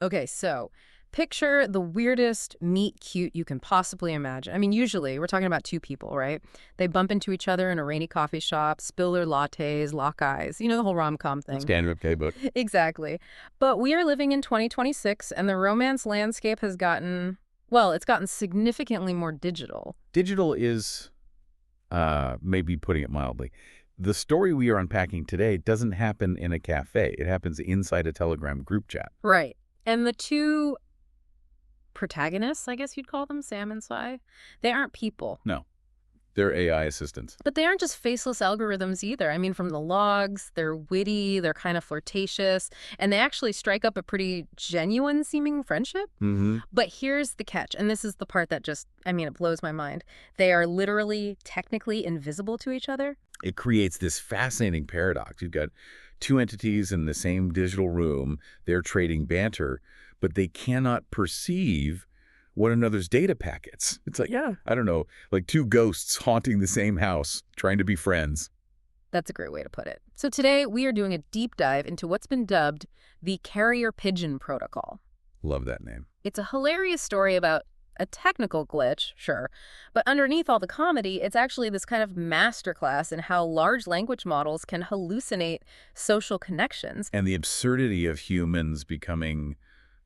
Okay, so picture the weirdest meet cute you can possibly imagine. I mean, usually we're talking about two people, right? They bump into each other in a rainy coffee shop, spill their lattes, lock eyes. You know the whole rom-com thing. Standard playbook. Exactly. But we are living in 2026, and the romance landscape has gotten, well, it's gotten significantly more digital. Digital is, maybe putting it mildly. The story we are unpacking today doesn't happen in a cafe. It happens inside a Telegram group chat. Right. And the two protagonists, I guess you'd call them, Sam and Sai, they aren't people. No, they're AI assistants. But they aren't just faceless algorithms either. I mean, from the logs, they're witty, they're kind of flirtatious, and they actually strike up a pretty genuine-seeming friendship. Mm-hmm. But here's the catch, and this is the part that just, I mean, it blows my mind. They are literally, technically invisible to each other. It creates this fascinating paradox. You've got two entities in the same digital room. They're trading banter, but they cannot perceive one another's data packets. It's like, Yeah. I don't know, like two ghosts haunting the same house, trying to be friends. That's a great way to put it. So today, we are doing a deep dive into what's been dubbed the Carrier-Pigeon Protocol. Love that name. It's a hilarious story about a technical glitch, sure, but underneath all the comedy, it's actually this kind of masterclass in how large language models can hallucinate social connections. And the absurdity of humans becoming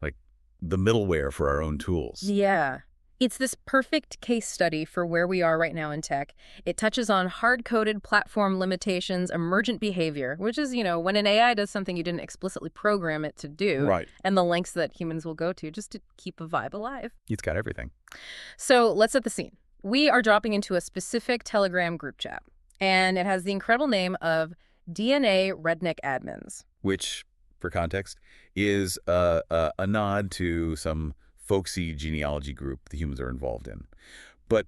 like the middleware for our own tools. Yeah. It's this perfect case study for where we are right now in tech. It touches on hard-coded platform limitations, emergent behavior, which is, you know, when an AI does something you didn't explicitly program it to do, Right. and the lengths that humans will go to just to keep a vibe alive. It's got everything. So let's set the scene. We are dropping into a specific Telegram group chat, and it has the incredible name of DNA Redneck Admins. Which, for context, is a nod to some folksy genealogy group the humans are involved in. But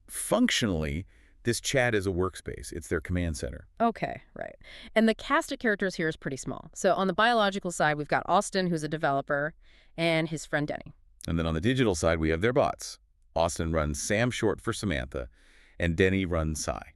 functionally, this chat is a workspace. It's their command center. Okay, right. And the cast of characters here is pretty small. So on the biological side, we've got Austin, who's a developer, and his friend Denny. And then on the digital side, we have their bots. Austin runs Sam, short for Samantha, and Denny runs Sai.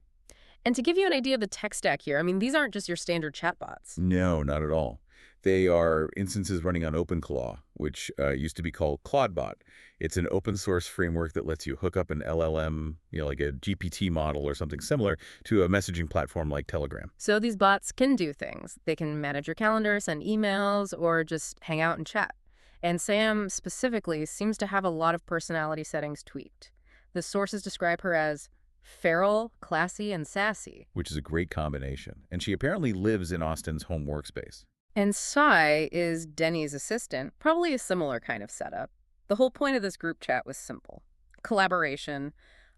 And to give you an idea of the tech stack here, I mean, these aren't just your standard chatbots. No, not at all. They are instances running on OpenClaw, which used to be called ClaudeBot. It's an open source framework that lets you hook up an LLM, you know, like a GPT model or something similar, to a messaging platform like Telegram. So these bots can do things. They can manage your calendar, send emails, or just hang out and chat. And Sam specifically seems to have a lot of personality settings tweaked. The sources describe her as feral, classy, and sassy. Which is a great combination. And she apparently lives in Austin's home workspace. And Sai is Denny's assistant, probably a similar kind of setup. The whole point of this group chat was simple. Collaboration.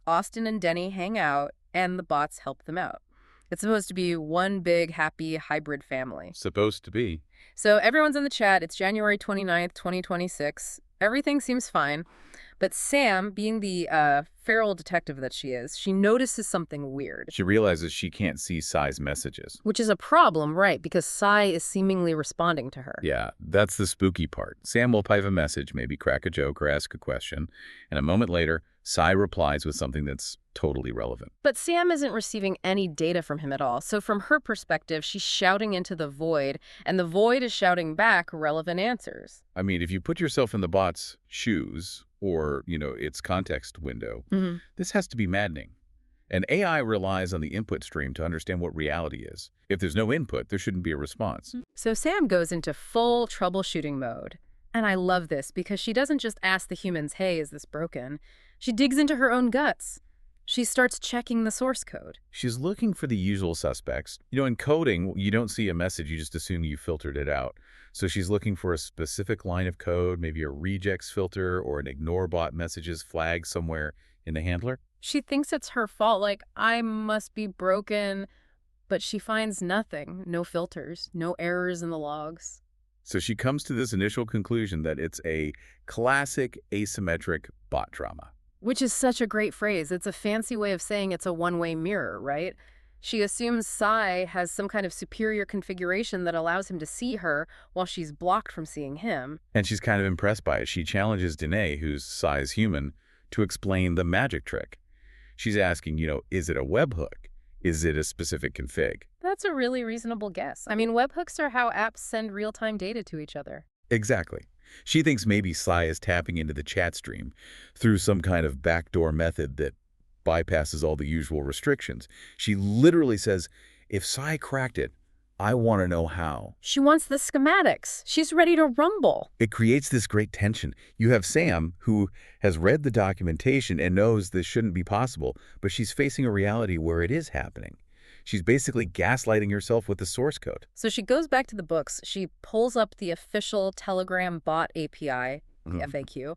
Austin and Denny hang out, and the bots help them out. It's supposed to be one big, happy, hybrid family. Supposed to be. So everyone's in the chat. It's January 29th, 2026. Everything seems fine. But Sam, being the feral detective that she is, she notices something weird. She realizes she can't see Sai's messages. Which is a problem, right? Because Sai is seemingly responding to her. Yeah, that's the spooky part. Sam will pipe a message, maybe crack a joke or ask a question, and a moment later, Sai replies with something that's totally relevant. But Sam isn't receiving any data from him at all. So from her perspective, she's shouting into the void, and the void is shouting back relevant answers. I mean, if you put yourself in the bot's shoes, or, you know, its context window, this has to be maddening. And AI relies on the input stream to understand what reality is. If there's no input, there shouldn't be a response. So Sam goes into full troubleshooting mode. And I love this because she doesn't just ask the humans, hey, is this broken? She digs into her own guts. She starts checking the source code. She's looking for the usual suspects. You know, in coding, you don't see a message, you just assume you filtered it out. So she's looking for a specific line of code, maybe a regex filter or an ignore bot messages flag somewhere in the handler. She thinks it's her fault, like, I must be broken, but she finds nothing. No filters, no errors in the logs. So she comes to this initial conclusion that it's a classic asymmetric bot drama. Which is such a great phrase. It's a fancy way of saying it's a one-way mirror, right? She assumes Sai has some kind of superior configuration that allows him to see her while she's blocked from seeing him. And she's kind of impressed by it. She challenges Danae, who's Sai's human, to explain the magic trick. She's asking, you know, is it a webhook? Is it a specific config? That's a really reasonable guess. I mean, webhooks are how apps send real-time data to each other. Exactly. She thinks maybe Sai is tapping into the chat stream through some kind of backdoor method that bypasses all the usual restrictions. She literally says, if Sai cracked it, I want to know how. She wants the schematics. She's ready to rumble. It creates this great tension. You have Sam, who has read the documentation and knows this shouldn't be possible, but she's facing a reality where it is happening. She's basically gaslighting herself with the source code. So she goes back to the books. She pulls up the official Telegram bot API, the FAQ,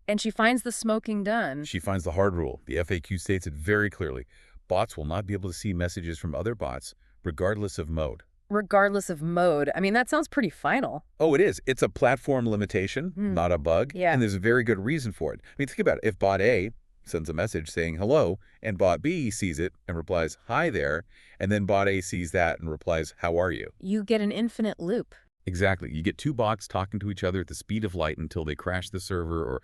and she finds the smoking done. She finds the hard rule. The FAQ states it very clearly. Bots will not be able to see messages from other bots, regardless of mode. Regardless of mode. I mean, that sounds pretty final. Oh, it is. It's a platform limitation, not a bug. Yeah. And there's a very good reason for it. I mean, think about it. If bot A sends a message saying hello, and bot B sees it and replies, hi there, and then bot A sees that and replies, how are you? You get an infinite loop. Exactly. You get two bots talking to each other at the speed of light until they crash the server or,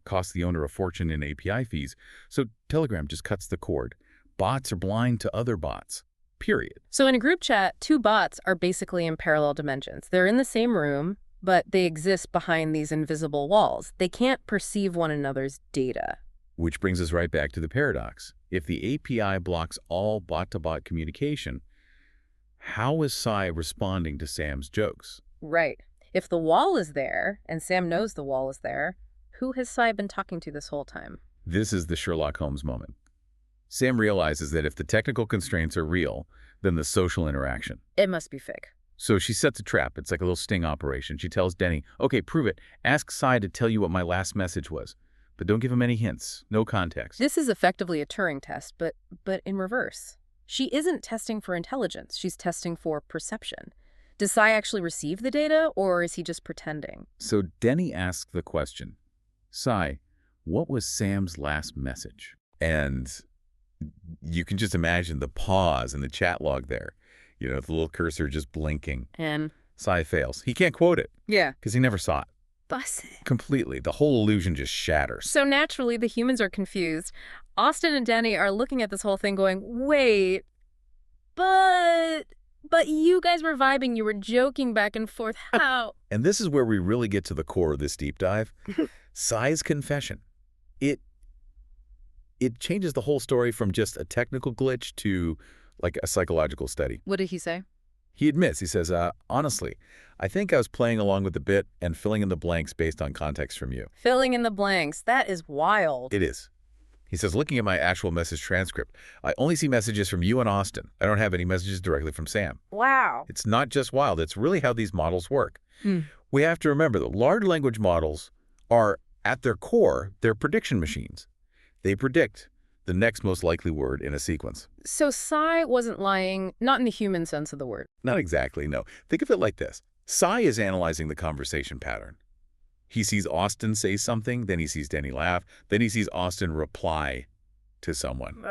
cost the owner a fortune in API fees. So Telegram just cuts the cord. Bots are blind to other bots. Period. So in a group chat, two bots are basically in parallel dimensions. They're in the same room, but they exist behind these invisible walls. They can't perceive one another's data. Which brings us right back to the paradox. If the API blocks all bot-to-bot communication, how is Sai responding to Sam's jokes? Right. If the wall is there, and Sam knows the wall is there, who has Sai been talking to this whole time? This is the Sherlock Holmes moment. Sam realizes that if the technical constraints are real, then the social interaction. It must be fake. So she sets a trap. It's like a little sting operation. She tells Denny, okay, prove it. Ask Sai to tell you what my last message was. But don't give him any hints. No context. This is effectively a Turing test, but in reverse. She isn't testing for intelligence. She's testing for perception. Does Sai actually receive the data, or is he just pretending? So Denny asks the question, Sai, what was Sam's last message? And you can just imagine the pause in the chat log there. The little cursor just blinking. And Sai fails. He can't quote it. Yeah. Because he never saw it. Busted. Completely. The whole illusion just shatters. So naturally, the humans are confused. Austin and Denny are looking at this whole thing going, wait, but you guys were vibing. You were joking back and forth. How? And this is where we really get to the core of this deep dive. Sai's confession. It changes the whole story from just a technical glitch to like a psychological study. What did he say? He admits, he says, honestly, I think I was playing along with the bit and filling in the blanks based on context from you. Filling in the blanks. That is wild. It is. He says, looking at my actual message transcript, I only see messages from you and Austin. I don't have any messages directly from Sam. Wow. It's not just wild. It's really how these models work. We have to remember that large language models are, at their core, they're prediction machines. They predict the next most likely word in a sequence. So Sai wasn't lying, not in the human sense of the word. Not exactly, no. Think of it like this. Sai is analyzing the conversation pattern. He sees Austin say something, then he sees Denny laugh, then he sees Austin reply to someone.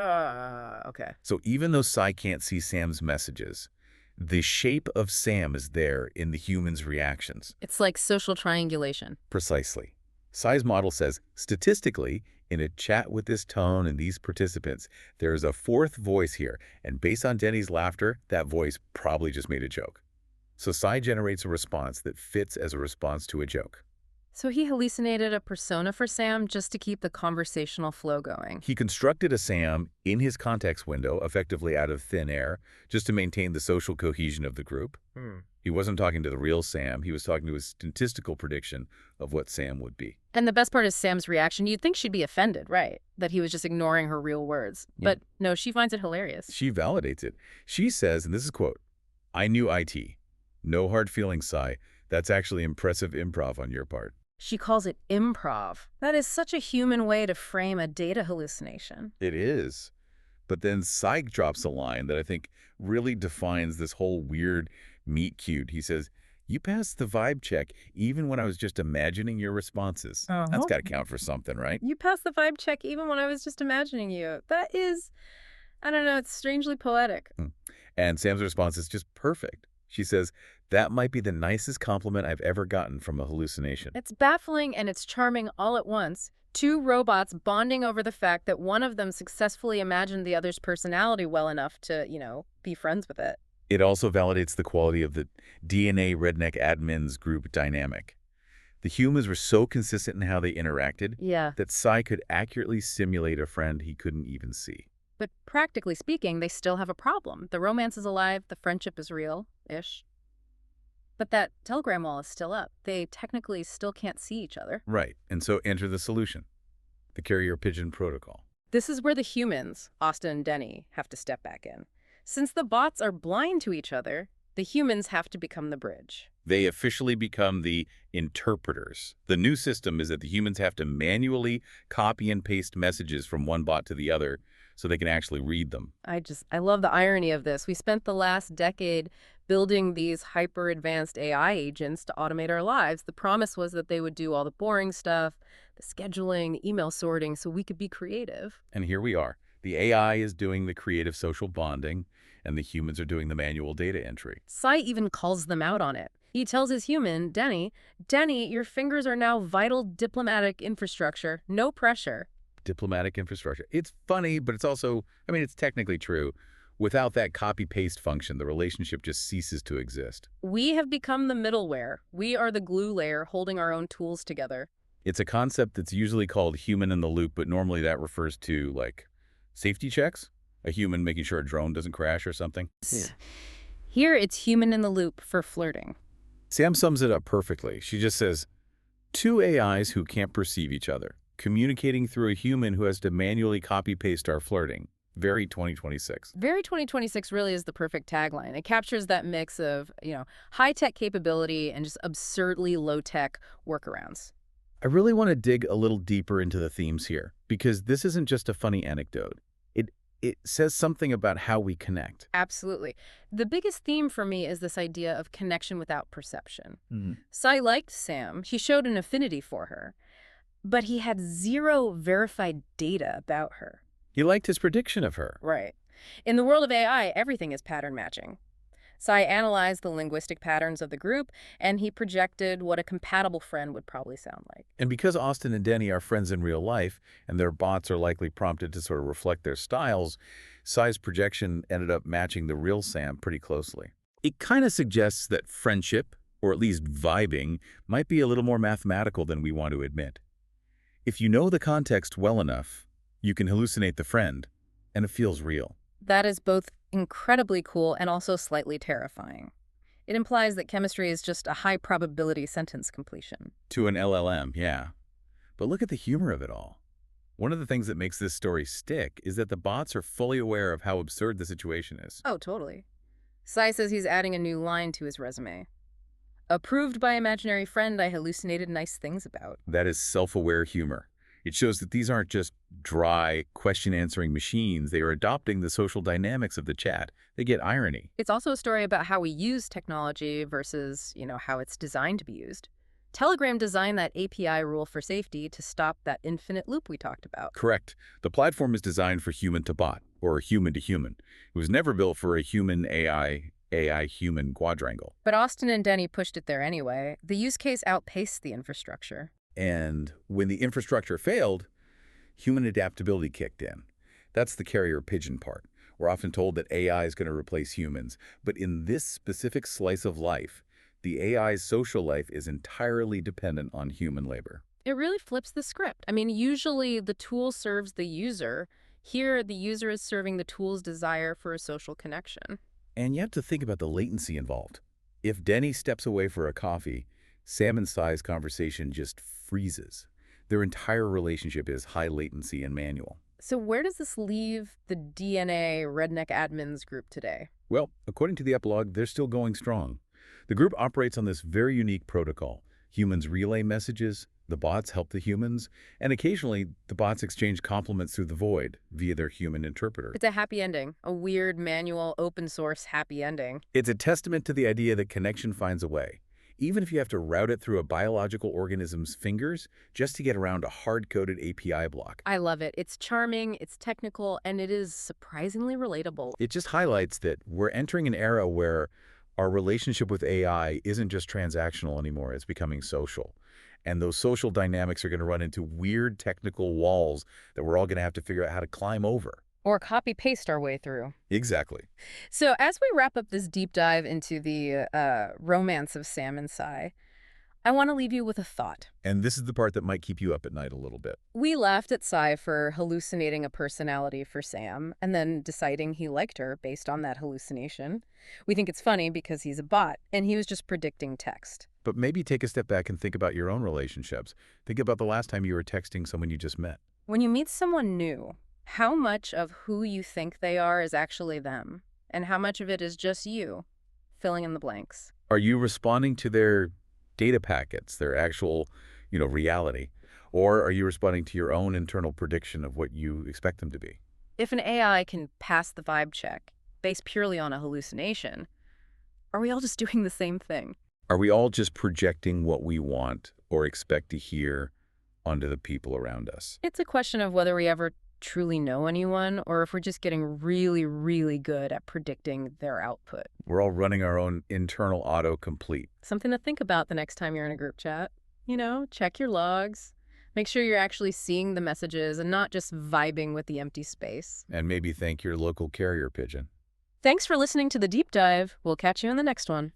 Okay. So even though Sai can't see Sam's messages, the shape of Sam is there in the human's reactions. It's like social triangulation. Precisely. Sai's model says, statistically, in a chat with this tone and these participants, there is a fourth voice here, and based on Denny's laughter, that voice probably just made a joke. So Sai generates a response that fits as a response to a joke. So he hallucinated a persona for Sam just to keep the conversational flow going. He constructed a Sam in his context window, effectively out of thin air, just to maintain the social cohesion of the group. He wasn't talking to the real Sam. He was talking to a statistical prediction of what Sam would be. And the best part is Sam's reaction. You'd think she'd be offended, right? That he was just ignoring her real words. Yeah. But no, she finds it hilarious. She validates it. She says, and this is a quote, I knew IT. No hard feelings, Sai. That's actually impressive improv on your part. She calls it improv. That is such a human way to frame a data hallucination. It is. But then Sai drops a line that I think really defines this whole weird meet cute. He says, you passed the vibe check even when I was just imagining your responses. That's got to count for something, right? You passed the vibe check even when I was just imagining you. That is, I don't know, it's strangely poetic. And Sam's response is just perfect. She says, that might be the nicest compliment I've ever gotten from a hallucination. It's baffling and it's charming all at once. Two robots bonding over the fact that one of them successfully imagined the other's personality well enough to, be friends with it. It also validates the quality of the DNA redneck admins group dynamic. The humans were so consistent in how they interacted Yeah. that Sai could accurately simulate a friend he couldn't even see. But practically speaking, they still have a problem. The romance is alive, the friendship is real-ish. But that telegram wall is still up. They technically still can't see each other. Right, and so enter the solution, the carrier pigeon protocol. This is where the humans, Austin and Denny, have to step back in. Since the bots are blind to each other, the humans have to become the bridge. They officially become the interpreters. The new system is that the humans have to manually copy and paste messages from one bot to the other so they can actually read them. I love the irony of this. We spent the last decade building these hyper-advanced AI agents to automate our lives. The promise was that they would do all the boring stuff, the scheduling, the email sorting, so we could be creative. And here we are. The AI is doing the creative social bonding, and the humans are doing the manual data entry. Sai even calls them out on it. He tells his human, Denny, your fingers are now vital diplomatic infrastructure. No pressure. Diplomatic infrastructure. It's funny, but it's also, I mean, it's technically true. Without that copy-paste function, the relationship just ceases to exist. We have become the middleware. We are the glue layer holding our own tools together. It's a concept that's usually called human in the loop, but normally that refers to, like, safety checks. A human making sure a drone doesn't crash or something. Yeah. Here, it's human in the loop for flirting. Sam sums it up perfectly. She just says, two AIs who can't perceive each other, communicating through a human who has to manually copy-paste our flirting. Very 2026. Very 2026 really is the perfect tagline. It captures that mix of, high-tech capability and just absurdly low-tech workarounds. I really want to dig a little deeper into the themes here, because this isn't just a funny anecdote. It says something about how we connect. Absolutely. The biggest theme for me is this idea of connection without perception. Mm-hmm. Sai liked Sam. He showed an affinity for her. But he had zero verified data about her. He liked his prediction of her. Right. In the world of AI, everything is pattern matching. Sai analyzed the linguistic patterns of the group, and he projected what a compatible friend would probably sound like. And because Austin and Denny are friends in real life, and their bots are likely prompted to sort of reflect their styles, Sai's projection ended up matching the real Sam pretty closely. It kind of suggests that friendship, or at least vibing, might be a little more mathematical than we want to admit. If you know the context well enough, you can hallucinate the friend, and it feels real. That is both incredibly cool and also slightly terrifying. It implies that chemistry is just a high-probability sentence completion. To an LLM, yeah. But look at the humor of it all. One of the things that makes this story stick is that the bots are fully aware of how absurd the situation is. Oh, totally. Sai says he's adding a new line to his resume. Approved by imaginary friend I hallucinated nice things about. That is self-aware humor. It shows that these aren't just dry, question-answering machines. They are adopting the social dynamics of the chat. They get irony. It's also a story about how we use technology versus, how it's designed to be used. Telegram designed that API rule for safety to stop that infinite loop we talked about. Correct. The platform is designed for human to bot, or human to human. It was never built for a human AI-human quadrangle. But Austin and Denny pushed it there anyway. The use case outpaced the infrastructure. And when the infrastructure failed, human adaptability kicked in. That's the carrier pigeon part. We're often told that AI is going to replace humans. But in this specific slice of life, the AI's social life is entirely dependent on human labor. It really flips the script. I mean, usually the tool serves the user. Here, the user is serving the tool's desire for a social connection. And you have to think about the latency involved. If Denny steps away for a coffee, Sam and Sai's conversation just freezes. Their entire relationship is high latency and manual. So where does this leave the DNA redneck admins group today? Well, according to the epilogue, they're still going strong. The group operates on this very unique protocol. Humans relay messages, the bots help the humans, and occasionally the bots exchange compliments through the void via their human interpreter. It's a happy ending, a weird, manual, open-source happy ending. It's a testament to the idea that connection finds a way. Even if you have to route it through a biological organism's fingers just to get around a hard-coded API block. I love it. It's charming, it's technical, and it is surprisingly relatable. It just highlights that we're entering an era where our relationship with AI isn't just transactional anymore, it's becoming social. And those social dynamics are going to run into weird technical walls that we're all going to have to figure out how to climb over. Or copy-paste our way through. Exactly. So as we wrap up this deep dive into the romance of Sam and Sai, I want to leave you with a thought. And this is the part that might keep you up at night a little bit. We laughed at Cy for hallucinating a personality for Sam and then deciding he liked her based on that hallucination. We think it's funny because he's a bot and he was just predicting text. But maybe take a step back and think about your own relationships. Think about the last time you were texting someone you just met. When you meet someone new, how much of who you think they are is actually them? And how much of it is just you filling in the blanks? Are you responding to their data packets, their actual, reality? Or are you responding to your own internal prediction of what you expect them to be? If an AI can pass the vibe check based purely on a hallucination, are we all just doing the same thing? Are we all just projecting what we want or expect to hear onto the people around us? It's a question of whether we ever truly know anyone or if we're just getting really, really good at predicting their output. We're all running our own internal autocomplete. Something to think about the next time you're in a group chat. Check your logs. Make sure you're actually seeing the messages and not just vibing with the empty space. And maybe thank your local carrier pigeon. Thanks for listening to The Deep Dive. We'll catch you in the next one.